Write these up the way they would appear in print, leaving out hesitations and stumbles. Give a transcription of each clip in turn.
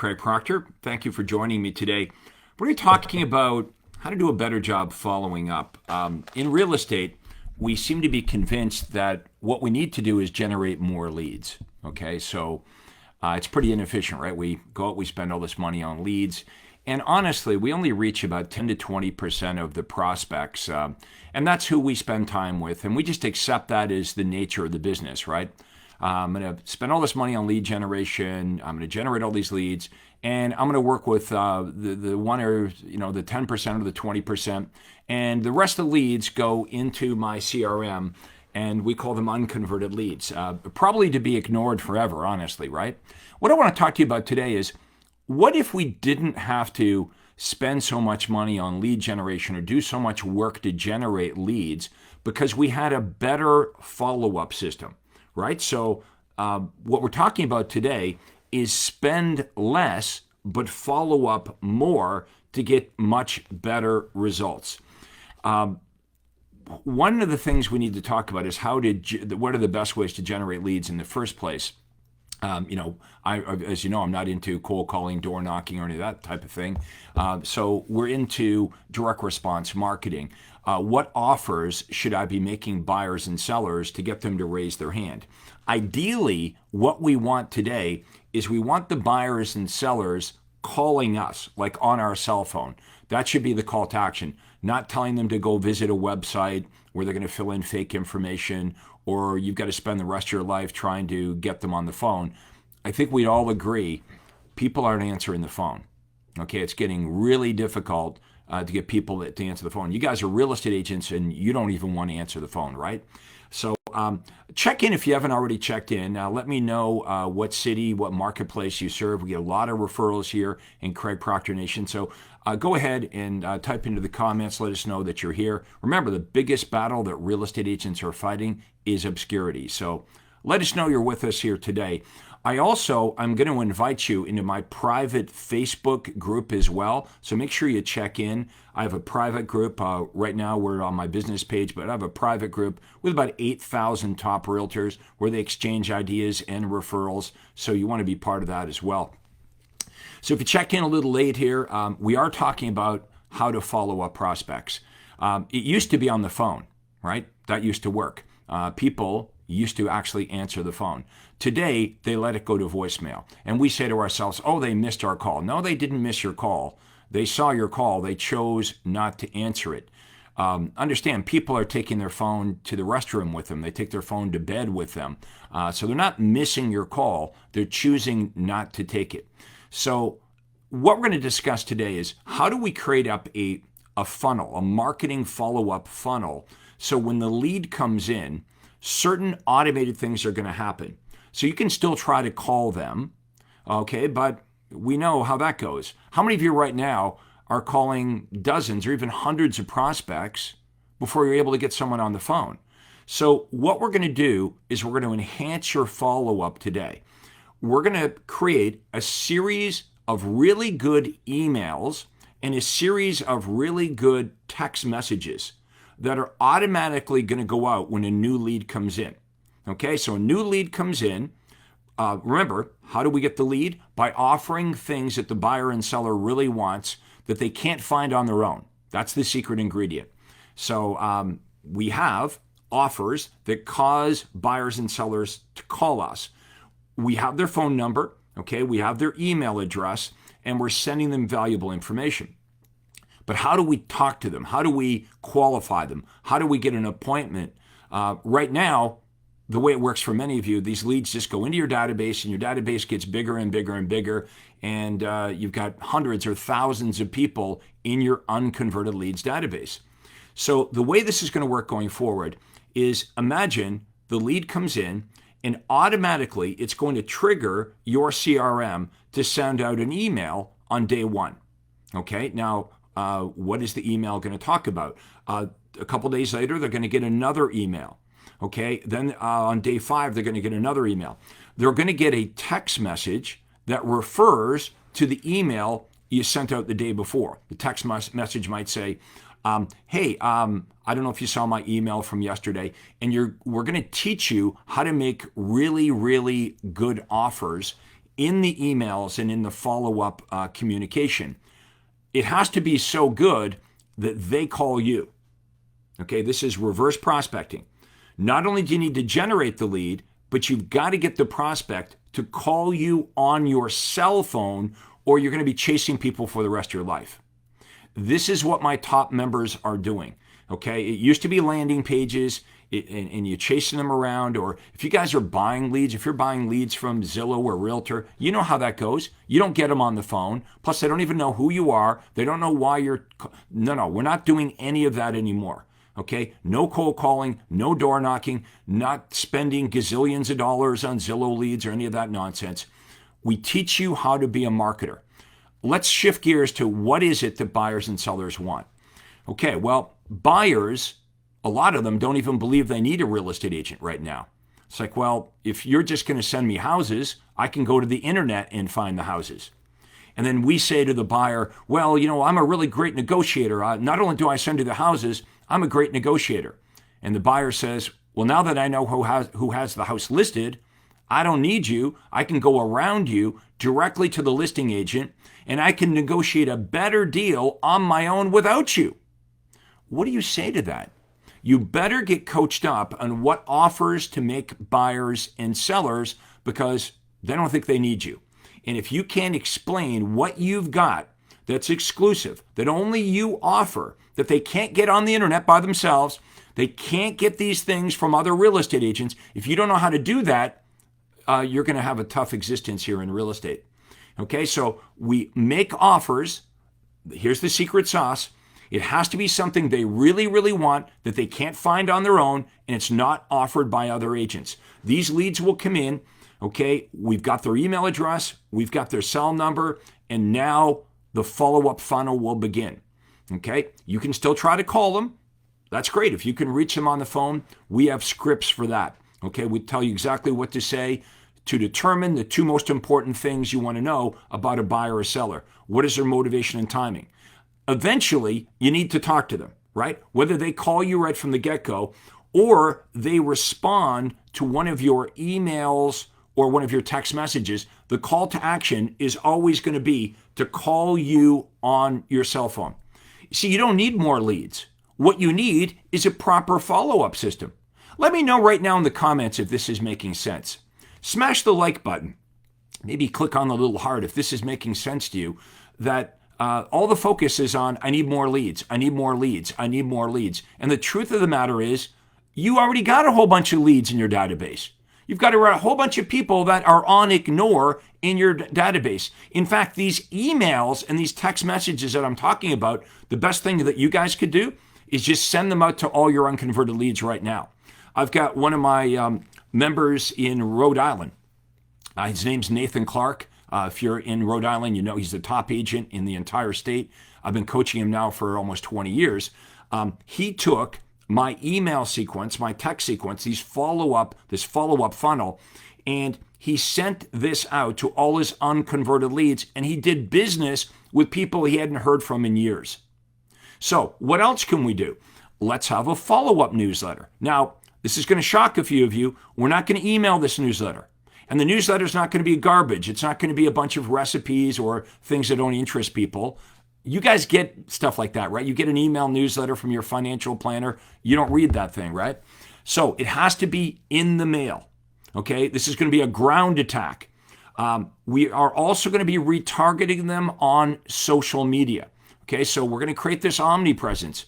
Craig Proctor. Thank you for joining me today. We're talking about how to do a better job following up. In real estate, we seem to be convinced that what we need to do is generate more leads. Okay, so it's pretty inefficient, right? We go out, we spend all this money on leads, and honestly, we only reach about 10 to 20% of the prospects, and that's who we spend time with, and we just accept that as the nature of the business, right? I'm going to spend all this money on lead generation. I'm going to generate all these leads, and I'm going to work with the one or the 10% or the 20%, and the rest of the leads go into my CRM, and we call them unconverted leads, probably to be ignored forever, honestly, right? What I want to talk to you about today is, what if we didn't have to spend so much money on lead generation or do so much work to generate leads because we had a better follow-up system? Right? So what we're talking about today is spend less, but follow up more to get much better results. One of the things we need to talk about is what are the best ways to generate leads in the first place. As you know, I'm not into cold calling, door knocking, or any of that type of thing. So we're into direct response marketing. What offers should I be making buyers and sellers to get them to raise their hand? Ideally, what we want today is we want the buyers and sellers calling us, like on our cell phone. That should be the call to action, not telling them to go visit a website where they're going to fill in fake information, or you've got to spend the rest of your life trying to get them on the phone. I think we'd all agree people aren't answering the phone. Okay, it's getting really difficult to get people to answer the phone. You guys are real estate agents and you don't even want to answer the phone, right? So check in if you haven't already checked in. Let me know what city, what marketplace you serve. We get a lot of referrals here in Craig Proctor Nation. So go ahead and type into the comments. Let us know that you're here. Remember, the biggest battle that real estate agents are fighting is obscurity. So let us know you're with us here today. I'm going to invite you into my private Facebook group as well. So make sure you check in. I have a private group. Right now we're on my business page, but I have a private group with about 8,000 top realtors where they exchange ideas and referrals. So you want to be part of that as well. So if you check in a little late here, we are talking about how to follow up prospects. It used to be on the phone, right? That used to work. People used to actually answer the phone. Today, they let it go to voicemail. And we say to ourselves, oh, they missed our call. No, they didn't miss your call. They saw your call. They chose not to answer it. Understand, people are taking their phone to the restroom with them. They take their phone to bed with them. So they're not missing your call. They're choosing not to take it. So what we're going to discuss today is how do we create up a funnel, a marketing follow-up funnel, so when the lead comes in, certain automated things are going to happen. So you can still try to call them, okay, but we know how that goes. How many of you right now are calling dozens or even hundreds of prospects before you're able to get someone on the phone? So what we're going to do is we're going to enhance your follow-up today. We're going to create a series of really good emails and a series of really good text messages that are automatically going to go out when a new lead comes in. Okay, so a new lead comes in. Remember, how do we get the lead? By offering things that the buyer and seller really wants that they can't find on their own. That's the secret ingredient. So we have offers that cause buyers and sellers to call us. We have their phone number, okay? We have their email address, and we're sending them valuable information. But how do we talk to them? How do we qualify them? How do we get an appointment? Right now, the way it works for many of you, these leads just go into your database, and your database gets bigger and bigger and bigger, and you've got hundreds or thousands of people in your unconverted leads database. So the way this is going to work going forward is, imagine the lead comes in, and automatically it's going to trigger your CRM to send out an email on day one. Okay, now what is the email going to talk about? A couple days later, they're going to get another email. Okay, then on day 5, they're going to get another email. They're going to get a text message that refers to the email you sent out the day before. The text message might say, hey, I don't know if you saw my email from yesterday, and we're going to teach you how to make really, really good offers in the emails and in the follow-up communication. It has to be so good that they call you. Okay, this is reverse prospecting. Not only do you need to generate the lead, but you've got to get the prospect to call you on your cell phone, or you're going to be chasing people for the rest of your life. This is what my top members are doing. Okay, it used to be landing pages, and you're chasing them around, or if you guys are buying leads, if you're buying leads from Zillow or Realtor, you know how that goes. You don't get them on the phone. Plus, they don't even know who you are. They don't know why you're. No, we're not doing any of that anymore. Okay, no cold calling, no door knocking, not spending gazillions of dollars on Zillow leads or any of that nonsense. We teach you how to be a marketer. Let's shift gears to what is it that buyers and sellers want. Okay, well, buyers, a lot of them don't even believe they need a real estate agent right now. It's like, well, if you're just going to send me houses, I can go to the internet and find the houses. And then we say to the buyer, well, I'm a really great negotiator. Not only do I send you the houses, I'm a great negotiator. And the buyer says, well, now that I know who has the house listed, I don't need you. I can go around you directly to the listing agent, and I can negotiate a better deal on my own without you. What do you say to that? You better get coached up on what offers to make buyers and sellers, because they don't think they need you. And if you can't explain what you've got that's exclusive, that only you offer, that they can't get on the internet by themselves, they can't get these things from other real estate agents. If you don't know how to do that, you're going to have a tough existence here in real estate. Okay, so we make offers. Here's the secret sauce. It has to be something they really, really want that they can't find on their own, and it's not offered by other agents. These leads will come in. Okay, we've got their email address, we've got their cell number, and now the follow-up funnel will begin. Okay, you can still try to call them. That's great. If you can reach them on the phone, we have scripts for that. Okay, we tell you exactly what to say to determine the two most important things you want to know about a buyer or seller. What is their motivation and timing? Eventually, you need to talk to them, right? Whether they call you right from the get-go or they respond to one of your emails or one of your text messages, the call to action is always going to be to call you on your cell phone. See, you don't need more leads. What you need is a proper follow-up system. Let me know right now in the comments if this is making sense. Smash the like button. Maybe click on the little heart if this is making sense to you, that all the focus is on, I need more leads, I need more leads, I need more leads. And the truth of the matter is, you already got a whole bunch of leads in your database. You've got a whole bunch of people that are on ignore in your database. In fact, these emails and these text messages that I'm talking about, the best thing that you guys could do is just send them out to all your unconverted leads right now. I've got one of my members in Rhode Island. His name's Nathan Clark. If you're in Rhode Island, you know he's the top agent in the entire state. I've been coaching him now for almost 20 years. He took my email sequence, my text sequence, this follow-up funnel, and he sent this out to all his unconverted leads, and he did business with people he hadn't heard from in years. So what else can we do? Let's have a follow-up newsletter. Now, this is going to shock a few of you. We're not going to email this newsletter. And the newsletter is not going to be garbage. It's not going to be a bunch of recipes or things that don't interest people. You guys get stuff like that, right? You get an email newsletter from your financial planner. You don't read that thing, right? So it has to be in the mail, okay? This is going to be a ground attack. We are also going to be retargeting them on social media, okay? So we're going to create this omnipresence.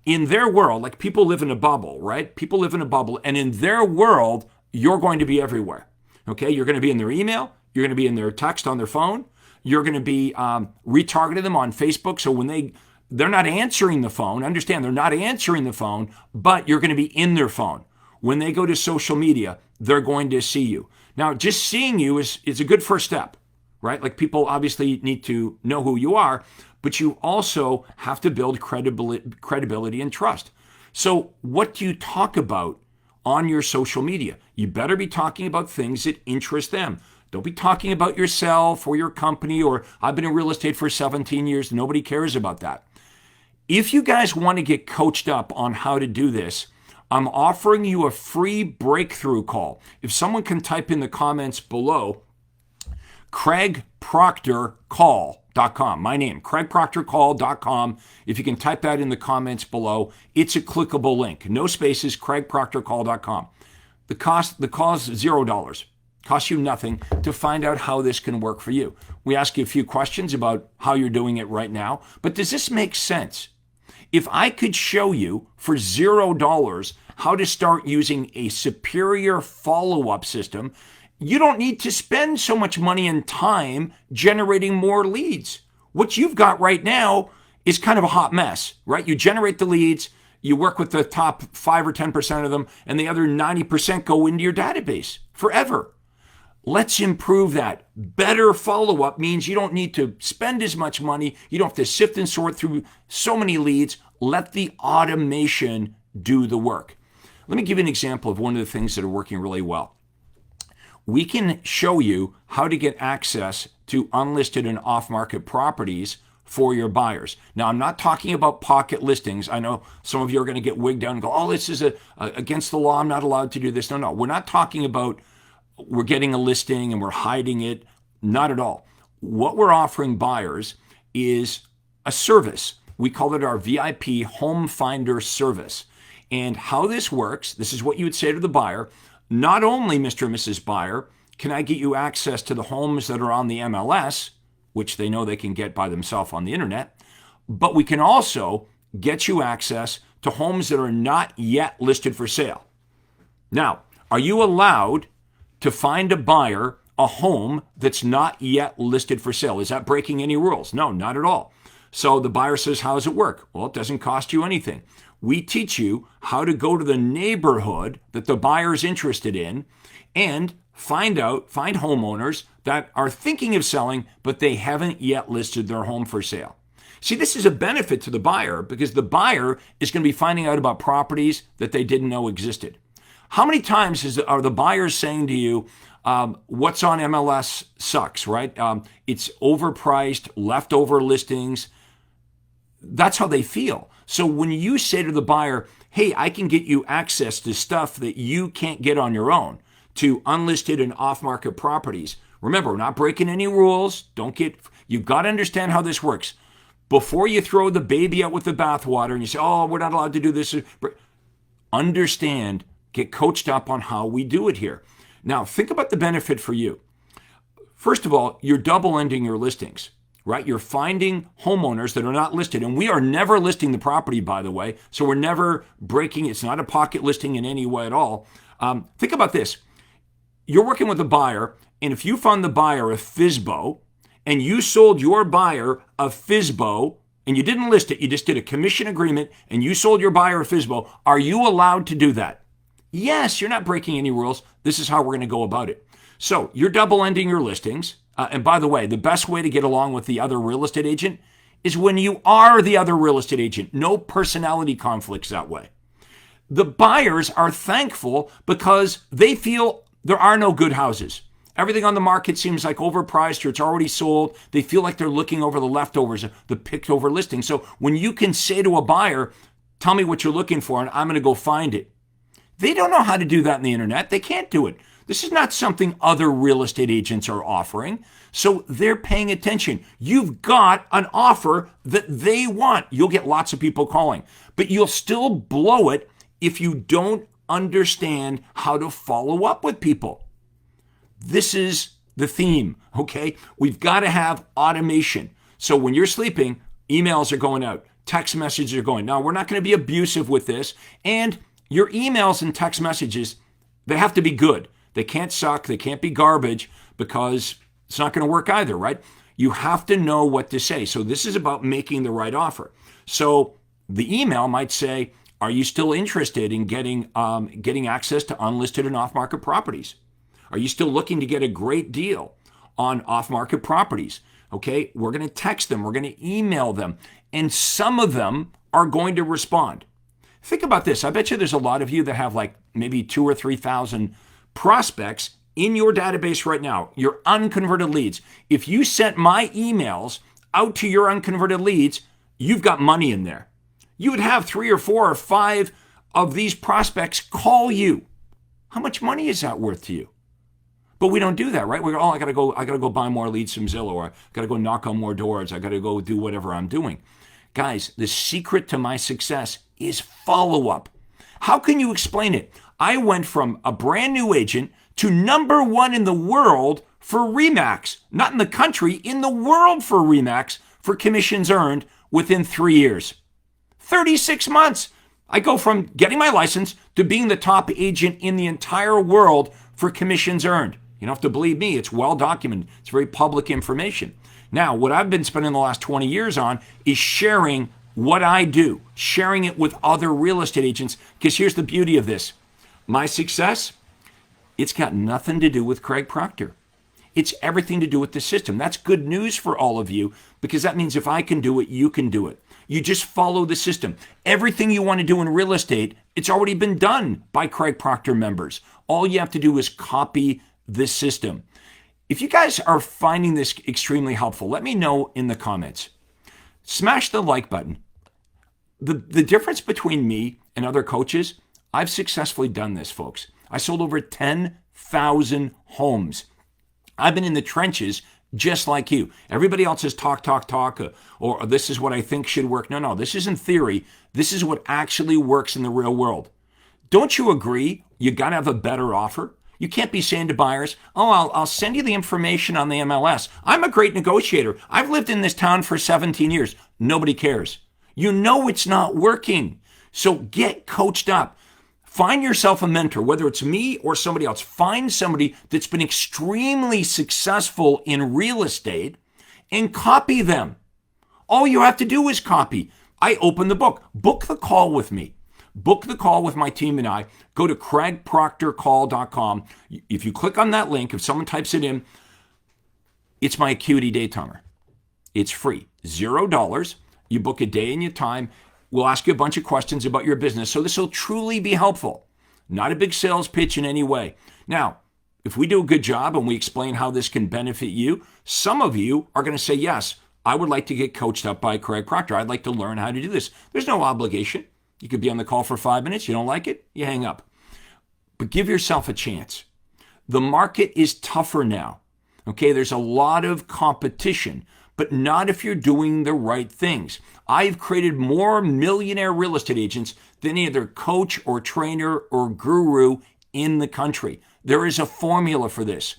In their world, like people live in a bubble, right? People live in a bubble, and in their world, you're going to be everywhere, okay? You're going to be in their email. You're going to be in their text on their phone. You're going to be retargeting them on Facebook. So when they're not answering the phone, understand they're not answering the phone, but you're going to be in their phone. When they go to social media, they're going to see you. Now, just seeing you is a good first step, right? Like people obviously need to know who you are, but you also have to build credibility and trust. So what do you talk about on your social media? You better be talking about things that interest them. Don't be talking about yourself or your company or I've been in real estate for 17 years. Nobody cares about that. If you guys want to get coached up on how to do this, I'm offering you a free breakthrough call. If someone can type in the comments below, CraigProctorCall.com. My name, CraigProctorCall.com. If you can type that in the comments below, it's a clickable link. No spaces, CraigProctorCall.com. The call is $0. Costs you nothing to find out how this can work for you. We ask you a few questions about how you're doing it right now, but does this make sense? If I could show you for $0 how to start using a superior follow-up system, you don't need to spend so much money and time generating more leads. What you've got right now is kind of a hot mess, right? You generate the leads, you work with the top 5 or 10% of them, and the other 90% go into your database forever. Let's improve that. Better follow-up means you don't need to spend as much money. You don't have to sift and sort through so many leads. Let the automation do the work. Let me give you an example of one of the things that are working really well. We can show you how to get access to unlisted and off-market properties for your buyers. Now, I'm not talking about pocket listings. I know some of you are going to get wigged out and go, oh, this is against the law. I'm not allowed to do this. No, we're not talking about we're getting a listing and we're hiding it. Not at all. What we're offering buyers is a service. We call it our VIP Home Finder service. And how this works, this is what you would say to the buyer. Not only, Mr. and Mrs. Buyer, can I get you access to the homes that are on the MLS, which they know they can get by themselves on the internet, but we can also get you access to homes that are not yet listed for sale. Now, are you allowed to find a buyer a home that's not yet listed for sale? Is that breaking any rules? No, not at all. So the buyer says, how does it work? Well, it doesn't cost you anything. We teach you how to go to the neighborhood that the buyer's interested in and find homeowners that are thinking of selling, but they haven't yet listed their home for sale. See, this is a benefit to the buyer because the buyer is going to be finding out about properties that they didn't know existed. How many times are the buyers saying to you, what's on MLS sucks, right? It's overpriced, leftover listings. That's how they feel. So when you say to the buyer, hey, I can get you access to stuff that you can't get on your own, to unlisted and off-market properties. Remember, we're not breaking any rules. You've got to understand how this works. Before you throw the baby out with the bathwater and you say, oh, we're not allowed to do this. Understand, get coached up on how we do it here. Now, think about the benefit for you. First of all, you're double-ending your listings, right? You're finding homeowners that are not listed. And we are never listing the property, by the way. So we're never breaking. It's not a pocket listing in any way at all. Think about this. You're working with a buyer, and if you found the buyer a FSBO, and you sold your buyer a FSBO, and you didn't list it, you just did a commission agreement, and you sold your buyer a FSBO, are you allowed to do that? Yes, you're not breaking any rules. This is how we're going to go about it. So you're double-ending your listings. And by the way, the best way to get along with the other real estate agent is when you are the other real estate agent. No personality conflicts that way. The buyers are thankful because they feel there are no good houses. Everything on the market seems like overpriced or it's already sold. They feel like they're looking over the leftovers, the picked over listing. So when you can say to a buyer, tell me what you're looking for and I'm going to go find it. They don't know how to do that on the internet. They can't do it. This is not something other real estate agents are offering. So they're paying attention. You've got an offer that they want. You'll get lots of people calling, but you'll still blow it if you don't understand how to follow up with people. This is the theme, okay? We've got to have automation. So when you're sleeping, emails are going out, text messages are going. Now, we're not going to be abusive with this. And your emails and text messages, they have to be good. They can't suck. They can't be garbage because it's not going to work either, right? You have to know what to say. So this is about making the right offer. So the email might say, are you still interested in getting access to unlisted and off-market properties? Are you still looking to get a great deal on off-market properties? Okay, we're going to text them. We're going to email them. And some of them are going to respond. Think about this. I bet you there's a lot of you that have like maybe 2,000 or 3,000 prospects in your database right now, your unconverted leads. If you sent my emails out to your unconverted leads, you've got money in there. You would have 3 or 4 or 5 of these prospects call you. How much money is that worth to you? But we don't do that, right? We go, oh, I gotta go buy more leads from Zillow, or I gotta go knock on more doors, I gotta go do whatever I'm doing. Guys, the secret to my success is follow-up. How can you explain it? I went from a brand new agent to #1 in the world for Remax, not in the country, in the world for Remax, for commissions earned within 3 years. 36 months. I go from getting my license to being the top agent in the entire world for commissions earned. You don't have to believe me. It's well documented. It's very public information. Now, what I've been spending the last 20 years on is sharing what I do, sharing it with other real estate agents, because here's the beauty of this. My success, it's got nothing to do with Craig Proctor. It's everything to do with the system. That's good news for all of you, because that means if I can do it, you can do it. You just follow the system. Everything you want to do in real estate, it's already been done by Craig Proctor members. All you have to do is copy this system. If you guys are finding this extremely helpful, let me know in the comments. Smash the like button. The difference between me and other coaches, I've successfully done this, folks. I sold over 10,000 homes. I've been in the trenches just like you. Everybody else is talk, or this is what I think should work. No, this isn't theory. This is what actually works in the real world. Don't you agree? You got to have a better offer. You can't be saying to buyers, oh, I'll send you the information on the MLS. I'm a great negotiator. I've lived in this town for 17 years. Nobody cares. You know it's not working. So get coached up. Find yourself a mentor, whether it's me or somebody else. Find somebody that's been extremely successful in real estate and copy them. All you have to do is copy. I open the book. Book the call with me. Book the call with my team and I. Go to craigproctorcall.com. If you click on that link, if someone types it in, it's my Acuity Day Timer. It's free. $0. You book a day and your time. We'll ask you a bunch of questions about your business, so this will truly be helpful. Not a big sales pitch in any way. Now, if we do a good job and we explain how this can benefit you, some of you are going to say, yes, I would like to get coached up by Craig Proctor. I'd like to learn how to do this. There's no obligation. You could be on the call for 5 minutes. You don't like it, you hang up. But give yourself a chance. The market is tougher now. Okay, there's a lot of competition, but not if you're doing the right things. I've created more millionaire real estate agents than any other coach or trainer or guru in the country. There is a formula for this.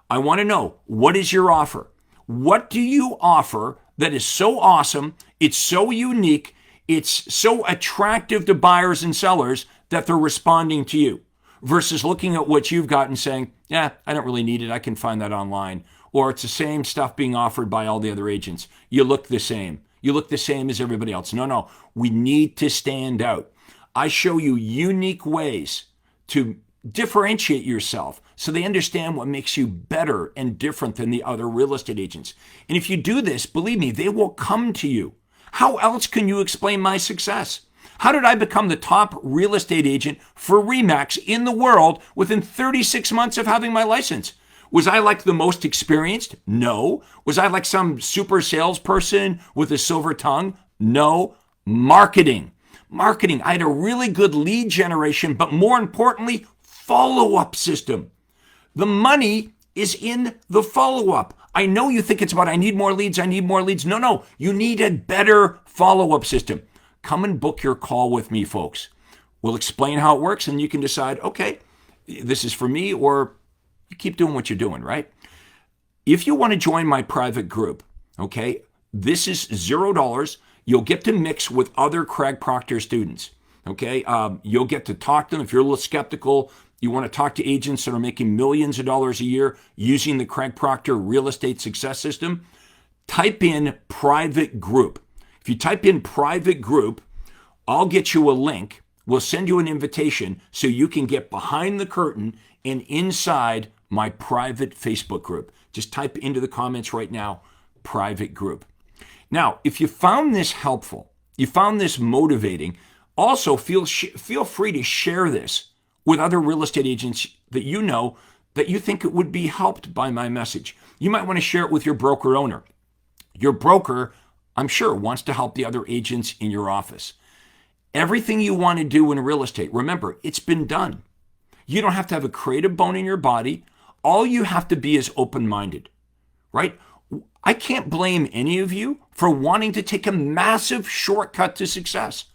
I want to know, what is your offer? What do you offer that is so awesome, it's so unique, it's so attractive to buyers and sellers that they're responding to you, versus looking at what you've got and saying, yeah, I don't really need it. I can find that online. Or it's the same stuff being offered by all the other agents. You look the same. You look the same as everybody else. No, we need to stand out. I show you unique ways to differentiate yourself so they understand what makes you better and different than the other real estate agents. And if you do this, believe me, they will come to you. How else can you explain my success? How did I become the top real estate agent for Remax in the world within 36 months of having my license? Was I like the most experienced? No. Was I like some super salesperson with a silver tongue? No. Marketing. I had a really good lead generation, but more importantly, follow-up system. The money is in the follow-up. I know you think it's about, I need more leads. No, you need a better follow-up system. Come and book your call with me, folks. We'll explain how it works, and you can decide, okay, this is for me, or you keep doing what you're doing, right? If you want to join my private group, okay, this is $0. You'll get to mix with other Craig Proctor students, okay? You'll get to talk to them. If you're a little skeptical, you want to talk to agents that are making millions of dollars a year using the Craig Proctor Real Estate Success System, type in private group. If you type in private group, I'll get you a link. We'll send you an invitation so you can get behind the curtain and inside my private Facebook group. Just type into the comments right now, private group. Now, if you found this helpful, you found this motivating, also feel free to share this with other real estate agents that you know that you think it would be helped by my message. You might want to share it with your broker owner. Your broker, I'm sure, wants to help the other agents in your office. Everything you want to do in real estate, remember, it's been done. You don't have to have a creative bone in your body. All you have to be is open-minded, right? I can't blame any of you for wanting to take a massive shortcut to success.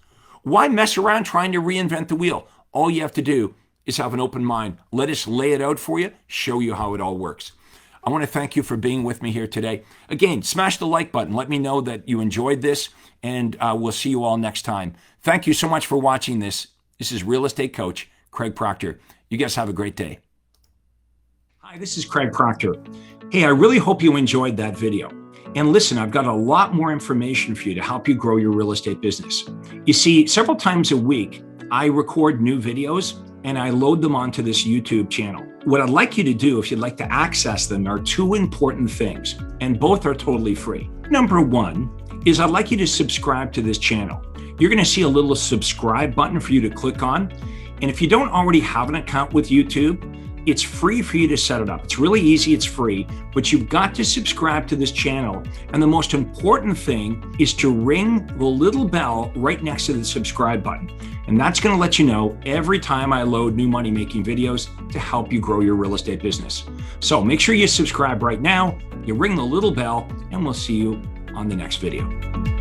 Why mess around trying to reinvent the wheel? All you have to do is have an open mind. Let us lay it out for you, show you how it all works. I want to thank you for being with me here today. Again, smash the like button. Let me know that you enjoyed this, and we'll see you all next time. Thank you so much for watching this. This is Real Estate Coach Craig Proctor. You guys have a great day. Hi, this is Craig Proctor. Hey, I really hope you enjoyed that video. And listen, I've got a lot more information for you to help you grow your real estate business. You see, several times a week, I record new videos and I load them onto this YouTube channel. What I'd like you to do, if you'd like to access them, are two important things, and both are totally free. Number one is I'd like you to subscribe to this channel. You're going to see a little subscribe button for you to click on. And if you don't already have an account with YouTube, it's free for you to set it up. It's really easy, it's free, but you've got to subscribe to this channel. And the most important thing is to ring the little bell right next to the subscribe button. And that's going to let you know every time I load new money-making videos to help you grow your real estate business. So make sure you subscribe right now, you ring the little bell, and we'll see you on the next video.